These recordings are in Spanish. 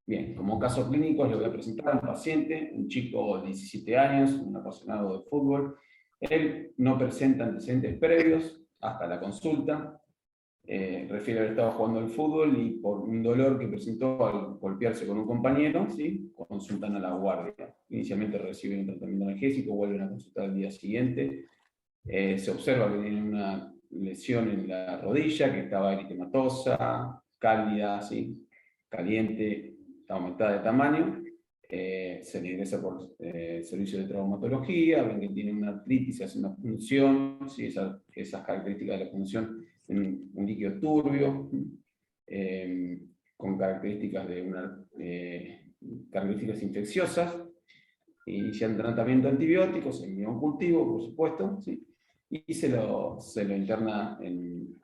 Bien, como caso clínico les voy a presentar a un paciente, un chico de 17 años, un apasionado de fútbol. Él no presenta antecedentes previos hasta la consulta. Refiere haber estado jugando al fútbol y por un dolor que presentó al golpearse con un compañero, ¿sí? Consultan a la guardia. Inicialmente reciben un tratamiento analgésico, vuelven a consultar al día siguiente. Se observa que tiene una lesión en la rodilla, que estaba eritematosa, cálida, ¿sí? Caliente, aumentada de tamaño. Se le ingresa por servicio de traumatología, ven que tiene una artritis, se hace una punción, ¿sí? Esas características de la punción en un líquido turbio, con características características infecciosas. Inician tratamiento antibiótico, se envía a un cultivo, por supuesto, ¿sí? Y se lo interna en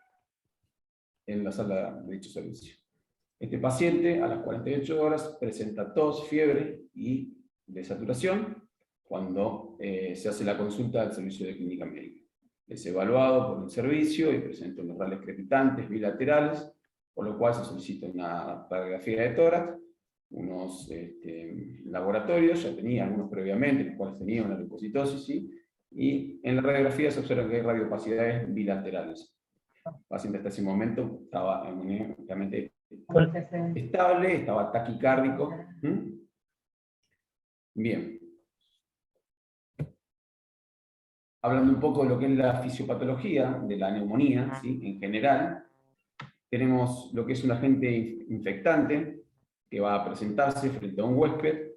la sala de dicho servicio. Este paciente a las 48 horas presenta tos, fiebre y desaturación cuando se hace la consulta del servicio de clínica médica. Es evaluado por el servicio y presenta unos rales crepitantes bilaterales, por lo cual se solicita una radiografía de tórax, unos laboratorios, ya tenía algunos previamente, los cuales tenía una leucocitosis, ¿sí? Y en la radiografía se observa que hay radiopacidades bilaterales. El paciente hasta ese momento estaba hemodinámicamente estable, estaba taquicárdico. Bien. Hablando un poco de lo que es la fisiopatología de la neumonía, ¿sí? En general, tenemos lo que es un agente infectante que va a presentarse frente a un huésped,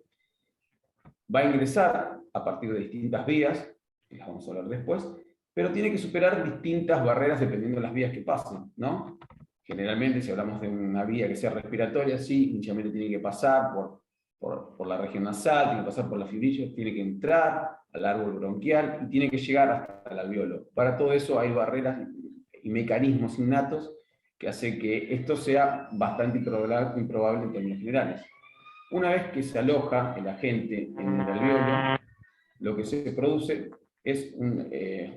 va a ingresar a partir de distintas vías, que las vamos a hablar después, pero tiene que superar distintas barreras dependiendo de las vías que pasen, ¿no? Generalmente, si hablamos de una vía que sea respiratoria, sí, inicialmente tiene que pasar por la región nasal, tiene que pasar por la fibrilla, tiene que entrar al árbol bronquial y tiene que llegar hasta el alveolo. Para todo eso hay barreras y mecanismos innatos que hacen que esto sea bastante improbable en términos generales. Una vez que se aloja el agente en el alveolo, lo que se produce es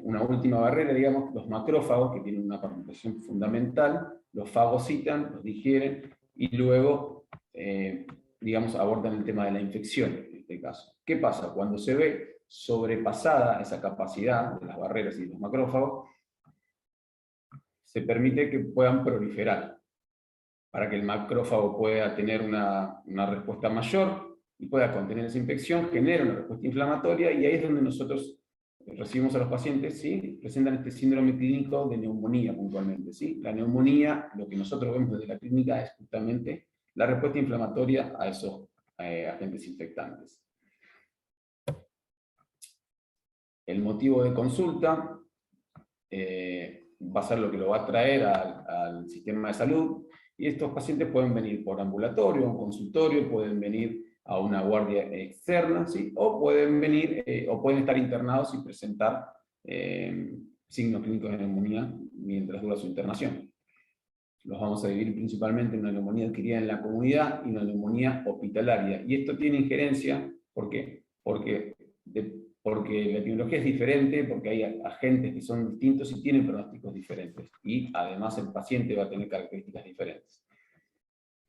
una última barrera, digamos, los macrófagos, que tienen una participación fundamental, los fagocitan, los digieren, y luego, digamos, abordan el tema de la infección, en este caso. ¿Qué pasa? Cuando se ve sobrepasada esa capacidad de las barreras y de los macrófagos, se permite que puedan proliferar, para que el macrófago pueda tener una respuesta mayor y pueda contener esa infección, genera una respuesta inflamatoria, y ahí es donde nosotros recibimos a los pacientes, ¿sí? Presentan este síndrome clínico de neumonía puntualmente, ¿sí? La neumonía, lo que nosotros vemos desde la clínica, es justamente la respuesta inflamatoria a esos agentes infectantes. El motivo de consulta va a ser lo que lo va a traer al sistema de salud, y estos pacientes pueden venir por ambulatorio, a un consultorio, pueden venir a una guardia externa, ¿sí? O pueden venir, o pueden estar internados y presentar signos clínicos de neumonía mientras dura su internación. Los vamos a dividir principalmente en una neumonía adquirida en la comunidad y una neumonía hospitalaria. Y esto tiene injerencia, ¿por qué? Porque la epidemiología es diferente, porque hay agentes que son distintos y tienen pronósticos diferentes. Y además el paciente va a tener características diferentes.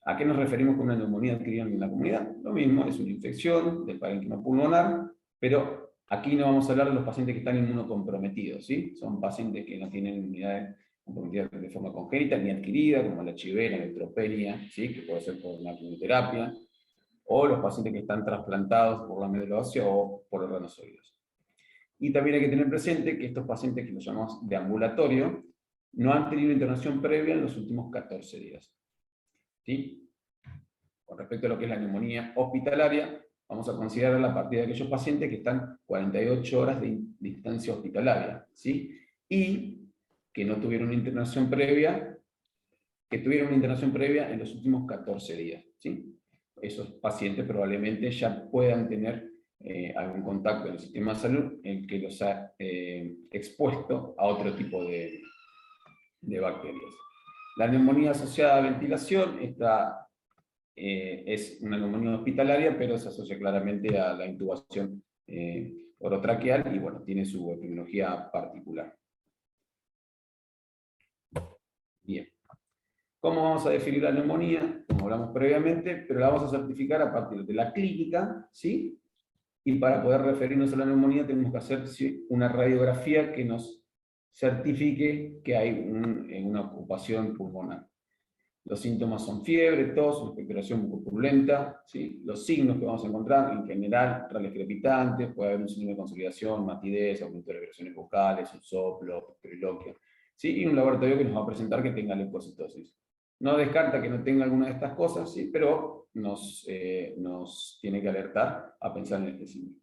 ¿A qué nos referimos con una neumonía adquirida en la comunidad? Lo mismo, es una infección del parénquima pulmonar, pero aquí no vamos a hablar de los pacientes que están inmunocomprometidos, ¿sí? Son pacientes que no tienen inmunidad comprometida de forma congénita ni adquirida, como la HIV, la neutropenia, ¿sí? Que puede ser por una quimioterapia, o los pacientes que están trasplantados por la médula ósea o por órganos sólidos. Y también hay que tener presente que estos pacientes que los llamamos de ambulatorio no han tenido internación previa en los últimos 14 días. ¿Sí? Con respecto a lo que es la neumonía hospitalaria, vamos a considerarla a partir de aquellos pacientes que están 48 horas de distancia hospitalaria, ¿sí? Y que no tuvieron una internación previa, que tuvieron una internación previa en los últimos 14 días, ¿sí? Esos pacientes probablemente ya puedan tener algún contacto en el sistema de salud en que los ha expuesto a otro tipo de bacterias. La neumonía asociada a ventilación es una neumonía hospitalaria, pero se asocia claramente a la intubación orotraqueal y bueno, tiene su epidemiología particular. Bien. ¿Cómo vamos a definir la neumonía? Como hablamos previamente, pero la vamos a certificar a partir de la clínica, ¿sí? Y para poder referirnos a la neumonía tenemos que hacer una radiografía que nos certifique que hay una ocupación pulmonar. Los síntomas son fiebre, tos, expectoración mucopurulenta, ¿sí? Los signos que vamos a encontrar, en general, rales crepitantes, puede haber un signo de consolidación, matidez, aumento de vibraciones vocales, un soplo, triloquia, ¿sí? Y un laboratorio que nos va a presentar que tenga leucocitosis. No descarta que no tenga alguna de estas cosas, ¿sí? Pero nos tiene que alertar a pensar en este signo.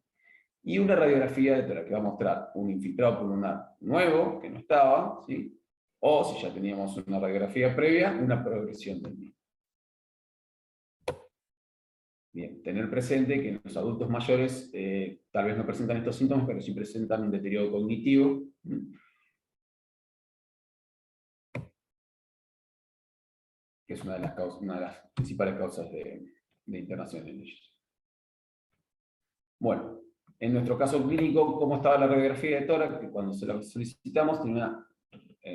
Y una radiografía de tórax que va a mostrar un infiltrado pulmonar nuevo, que no estaba, ¿sí? O si ya teníamos una radiografía previa, una progresión del mismo. Bien, tener presente que los adultos mayores tal vez no presentan estos síntomas, pero sí presentan un deterioro cognitivo, que es una de las principales causas de internación en ellos. Bueno, en nuestro caso clínico, ¿cómo estaba la radiografía de tórax? Que cuando se la solicitamos tenía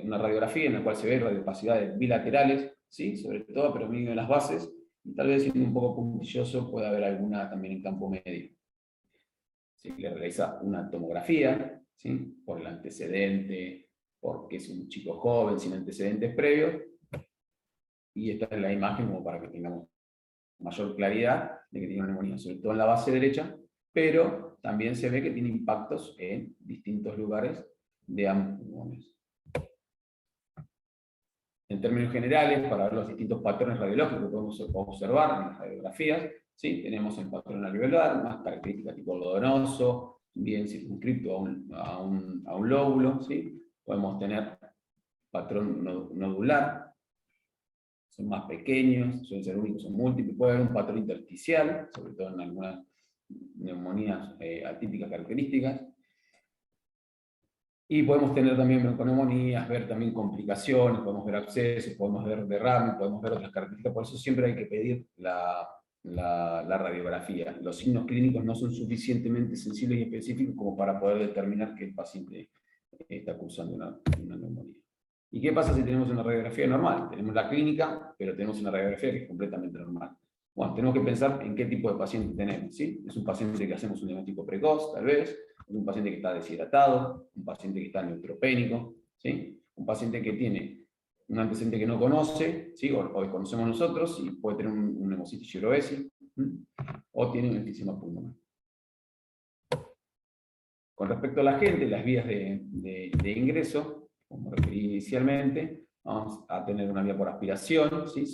una radiografía en la cual se ve radiopacidades bilaterales, ¿sí? Sobre todo, pero medio en las bases, y tal vez siendo un poco puntilloso puede haber alguna también en campo medio. Se le realiza una tomografía, ¿sí? Por el antecedente, porque es un chico joven sin antecedentes previos, y esta es la imagen como para que tengamos mayor claridad de que tiene una neumonía, sobre todo en la base derecha, pero también se ve que tiene impactos en distintos lugares de ambos pulmones. En términos generales, para ver los distintos patrones radiológicos que podemos observar en las radiografías, ¿sí? Tenemos el patrón alveolar, más características tipo algodonoso, bien circunscrito a un lóbulo, ¿sí? Podemos tener patrón nodular, son más pequeños, suelen ser únicos o múltiples, puede haber un patrón intersticial, sobre todo en algunas neumonías atípicas características. Y podemos tener también bronconeumonías, ver también complicaciones, podemos ver abscesos, podemos ver derrame, podemos ver otras características, por eso siempre hay que pedir la radiografía. Los signos clínicos no son suficientemente sensibles y específicos como para poder determinar que el paciente está cursando una neumonía. ¿Y qué pasa si tenemos una radiografía normal? Tenemos la clínica, pero tenemos una radiografía que es completamente normal. Bueno, tenemos que pensar en qué tipo de paciente tenemos, ¿sí? Es un paciente que hacemos un diagnóstico precoz, tal vez, es un paciente que está deshidratado, un paciente que está neutropénico, ¿sí? Un paciente que tiene un antecedente que no conoce, ¿sí? o conocemos nosotros, y puede tener un hemocitis girovesi, o tiene un enfisema pulmonar. Con respecto a la gente, las vías de ingreso, como referí inicialmente, vamos a tener una vía por aspiración, ¿sí?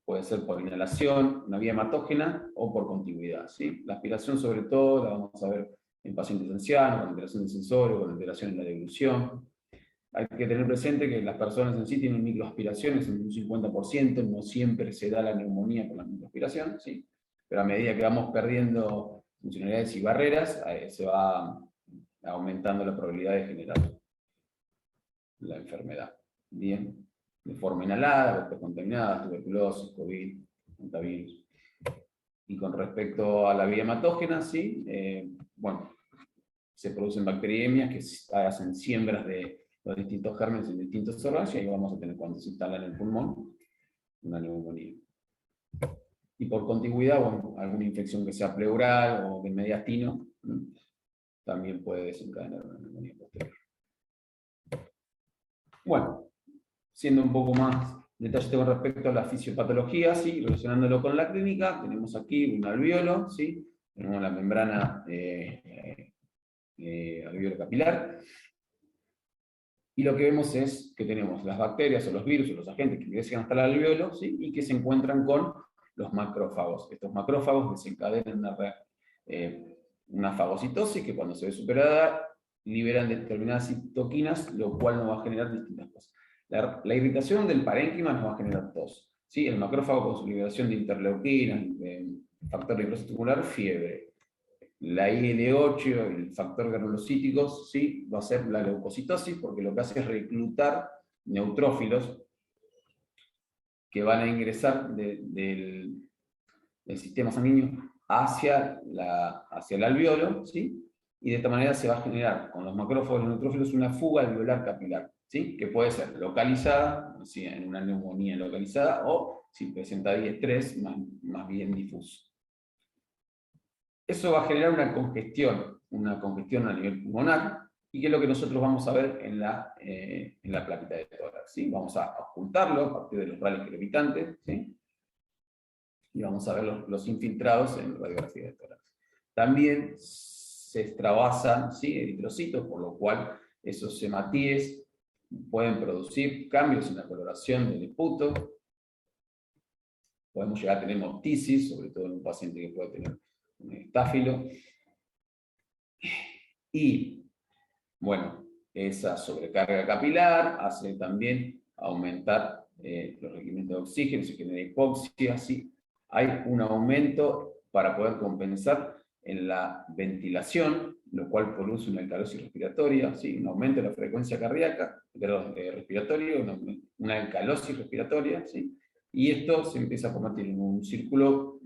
Puede ser por inhalación, una vía hematógena o por contigüidad, ¿sí? La aspiración sobre todo la vamos a ver en pacientes ancianos, con alteración del sensorio, con alteración en la deglución. Hay que tener presente que las personas en sí tienen microaspiraciones en un 50%, no siempre se da la neumonía con la microaspiración, ¿sí? Pero a medida que vamos perdiendo funcionalidades y barreras, se va aumentando la probabilidad de generar la enfermedad. Bien, de forma inhalada, vector contaminada, tuberculosis, COVID, hantavirus. Y con respecto a la vía hematógena, sí, bueno, se producen bacteriemias que hacen siembras de los distintos gérmenes en distintos órganos, y ahí vamos a tener, cuando se instala en el pulmón, una neumonía. Y por contigüidad, bueno, alguna infección que sea pleural o del mediastino, también puede desencadenar una neumonía posterior. Bueno, siendo un poco más detallado con respecto a la fisiopatología, ¿sí? Relacionándolo con la clínica, tenemos aquí un alveolo, ¿sí? Tenemos la membrana alveolo capilar, y lo que vemos es que tenemos las bacterias o los virus o los agentes que ingresan hasta el alveolo, ¿sí? Y que se encuentran con los macrófagos. Estos macrófagos desencadenan una fagocitosis que, cuando se ve superada, liberan determinadas citoquinas, lo cual nos va a generar distintas cosas. La irritación del parénquima nos va a generar tos, ¿sí? El macrófago, con su liberación de interleuquinas, factor fibrosis tubular, fiebre. La IL-8, el factor granulocítico, ¿sí? Va a ser la leucocitosis, porque lo que hace es reclutar neutrófilos que van a ingresar del sistema sanguíneo hacia el alveolo, ¿sí? y de esta manera se va a generar con los macrófagos y los neutrófilos una fuga alveolar capilar, ¿sí? Que puede ser localizada, ¿sí? En una neumonía localizada, o si presenta estrés, más bien difuso. Eso va a generar una congestión a nivel pulmonar, y que es lo que nosotros vamos a ver en la plaqueta de tórax, ¿sí? Vamos a ocultarlo a partir de los rayos crepitantes, ¿sí? Y vamos a ver los infiltrados en radiografía de tórax. También se extravasan, ¿sí? Eritrocitos, por lo cual esos hematíes pueden producir cambios en la coloración del esputo. Podemos llegar a tener hemoptisis, sobre todo en un paciente que puede tener un estáfilo. Y, bueno, esa sobrecarga capilar hace también aumentar los requerimientos de oxígeno, se genera hipoxia, ¿sí? Hay un aumento para poder compensar en la ventilación, lo cual produce una alcalosis respiratoria, ¿sí? Un aumento de la frecuencia cardíaca, respiratoria, una alcalosis respiratoria, ¿sí? Y esto se empieza a convertir en un círculo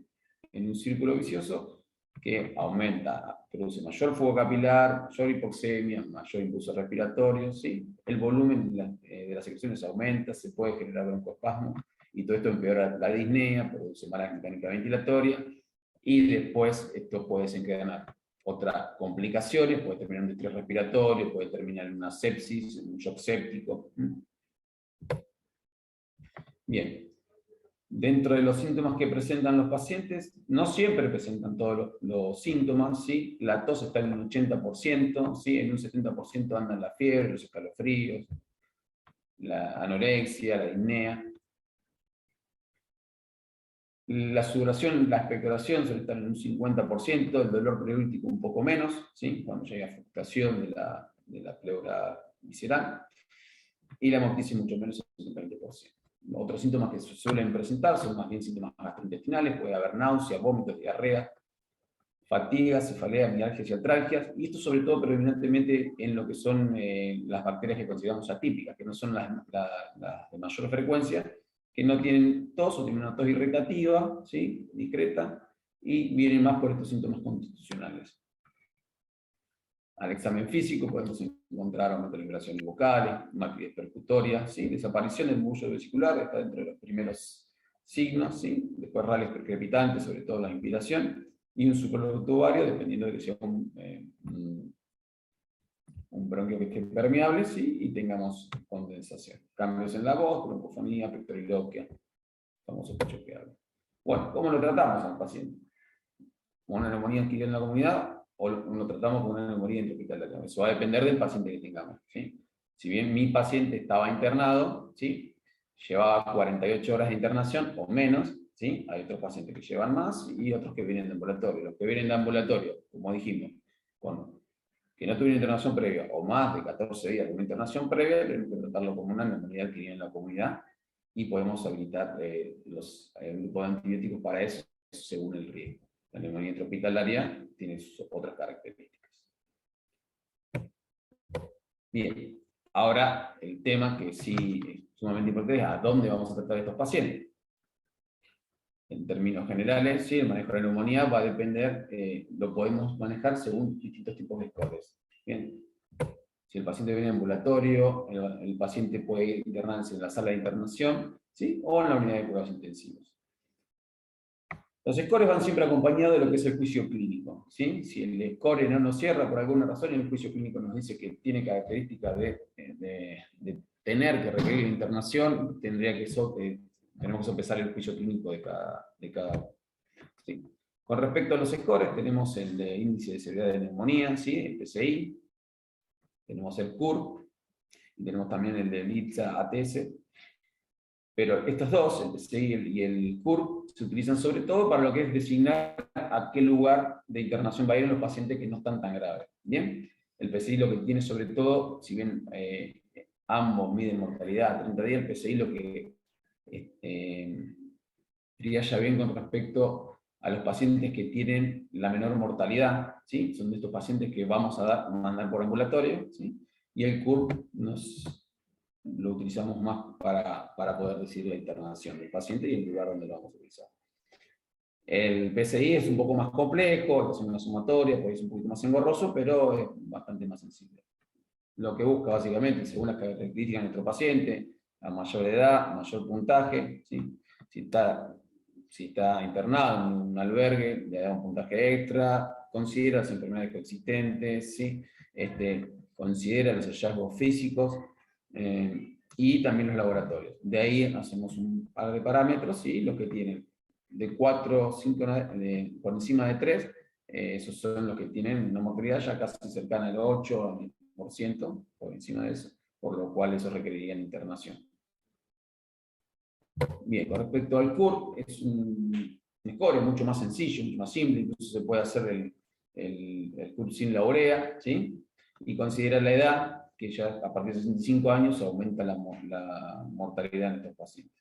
vicioso que aumenta, produce mayor fuego capilar, mayor hipoxemia, mayor impulso respiratorio, ¿sí? El volumen de las secreciones aumenta, se puede generar broncoespasmo, y todo esto empeora la disnea, produce mala mecánica ventilatoria, y después esto puede desencadenar otras complicaciones, puede terminar en un estrés respiratorio, puede terminar en una sepsis, en un shock séptico. Bien. Dentro de los síntomas que presentan los pacientes, no siempre presentan todos los síntomas, ¿sí? La tos está en un 80%, ¿sí? En un 70% andan la fiebre, los escalofríos, la anorexia, la disnea. La sudoración, la expectoración suele estar en un 50%, el dolor periúrtico un poco menos, ¿sí? Cuando llega afectación de la pleura visceral, y la hemoptisis mucho menos, en un 20%. Otros síntomas que suelen presentar son más bien síntomas gastrointestinales, puede haber náusea, vómitos, diarrea, fatiga, cefalea, mialgias y artralgias, y esto sobre todo predominantemente en lo que son las bacterias que consideramos atípicas, que no son las de mayor frecuencia, que no tienen tos o tienen una tos irritativa, ¿sí? Discreta, y vienen más por estos síntomas constitucionales. Al examen físico podemos encontrar aumento de las vibraciones vocales, macridez percutoria, ¿sí? Desaparición del bullo vesicular, está dentro de los primeros signos, ¿sí? Después rales crepitantes, sobre todo la inspiración, y un suprarreducto ovario, dependiendo de que sea un bronquio que esté permeable, ¿sí? Y tengamos condensación. Cambios en la voz, broncofonía, pectoriloquia, famoso pecho que habla. Bueno, ¿cómo lo tratamos al paciente? ¿Con una neumonía adquirida en la comunidad o lo tratamos con una neumonía intrahospitalaria? Eso va a depender del paciente que tengamos, ¿sí? Si bien mi paciente estaba internado, ¿sí? Llevaba 48 horas de internación o menos, ¿sí? Hay otros pacientes que llevan más y otros que vienen de ambulatorio. Los que vienen de ambulatorio, como dijimos, que no tuvieron internación previa o más de 14 días de una internación previa, tenemos que tratarlo como una neumonía adquirida en la comunidad, y podemos habilitar el grupo de antibióticos para eso según el riesgo. La neumonía intrahospitalaria tiene sus otras características. Bien, ahora el tema que sí es sumamente importante es a dónde vamos a tratar a estos pacientes. En términos generales, sí, el manejo de la neumonía va a depender, lo podemos manejar según distintos tipos de scores. Bien, si el paciente viene ambulatorio, el paciente puede internarse en la sala de internación, ¿sí? O en la unidad de cuidados intensivos. Los scores van siempre acompañados de lo que es el juicio clínico, ¿sí? Si el score no nos cierra por alguna razón, el juicio clínico nos dice que tiene características de tener que requerir internación, tenemos que sopesar el juicio clínico de cada ¿sí? Con respecto a los scores, tenemos el índice de severidad de neumonía, ¿sí? El PCI, tenemos el CUR, y tenemos también el del IPSA-ATS. Pero estos dos, el PCI y el CUR, se utilizan sobre todo para lo que es designar a qué lugar de internación va a ir en los pacientes que no están tan graves. ¿Bien? El PCI lo que tiene sobre todo, si bien ambos miden mortalidad a 30 días, el PCI lo que trialla bien con respecto a los pacientes que tienen la menor mortalidad, ¿sí? Son de estos pacientes que vamos a mandar por ambulatorio, ¿sí? Y el CUR lo utilizamos más para poder decir la internación del paciente y el lugar donde lo vamos a utilizar. El PCI es un poco más complejo, es una sumatoria, pues es un poquito más engorroso, pero es bastante más sensible. Lo que busca básicamente, según las características de nuestro paciente, a mayor edad, mayor puntaje, ¿sí? Si está internado en un albergue, le da un puntaje extra, considera las enfermedades coexistentes, ¿sí? Considera los hallazgos físicos y también los laboratorios. De ahí hacemos un par de parámetros y los que tienen de 4, 5, por encima de 3, esos son los que tienen una mortalidad ya casi cercana al 8% por encima de eso, por lo cual eso requeriría internación. Bien, con respecto al CUR, es un score mucho más sencillo, mucho más simple, incluso se puede hacer el CUR sin la urea, ¿sí? Y considera la edad, que ya a partir de 65 años aumenta la mortalidad en estos pacientes.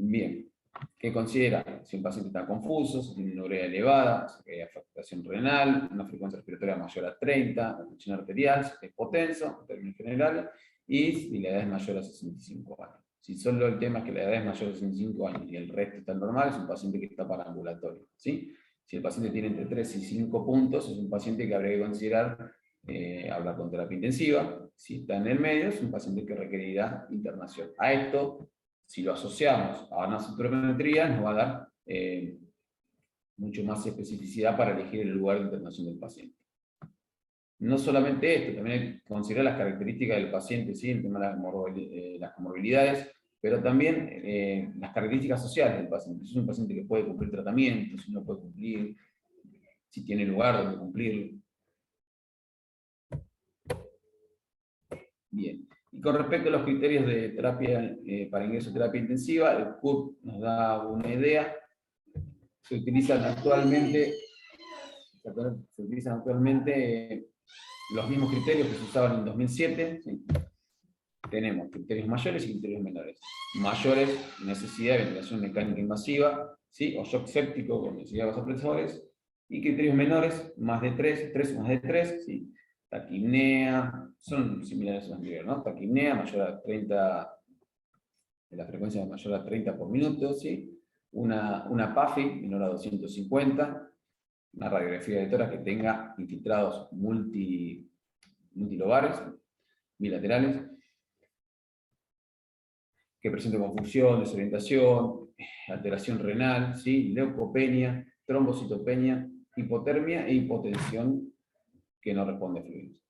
Bien, ¿qué considera? Si un paciente está confuso, si tiene una urea elevada, si hay afectación renal, una frecuencia respiratoria mayor a 30, la presión arterial, si es hipotenso, en términos generales, y si la edad es mayor a 65 años. Si solo el tema es que la edad es mayor a 65 años y el resto está normal, es un paciente que está parambulatorio, ¿sí? Si el paciente tiene entre 3 y 5 puntos, es un paciente que habría que considerar hablar con terapia intensiva. Si está en el medio, es un paciente que requerirá internación. A esto, si lo asociamos a una cinturometría, nos va a dar mucho más especificidad para elegir el lugar de internación del paciente. No solamente esto, también hay que considerar las características del paciente, ¿sí? El tema de las comorbilidades, pero también las características sociales del paciente. Si es un paciente que puede cumplir tratamiento, si no puede cumplir, si tiene lugar donde cumplirlo. Bien. Y con respecto a los criterios de terapia para ingreso a terapia intensiva, el CUR nos da una idea. Se utilizan actualmente los mismos criterios que se usaban en 2007. ¿Sí? Tenemos criterios mayores y criterios menores. Mayores, necesidad de ventilación mecánica invasiva, ¿sí? O shock séptico con necesidad de vasopresores. Y criterios menores, más de 3 o más de 3, ¿sí? Taquipnea, son similares a los anteriores, ¿no? Taquipnea mayor a 30, de la frecuencia mayor a 30 por minuto, ¿sí? Una PAFI menor a 250, una radiografía de tórax que tenga infiltrados multilobares, bilaterales, que presente confusión, desorientación, alteración renal, ¿sí? Leucopenia, trombocitopenia, hipotermia e hipotensión que no responde a fluidos.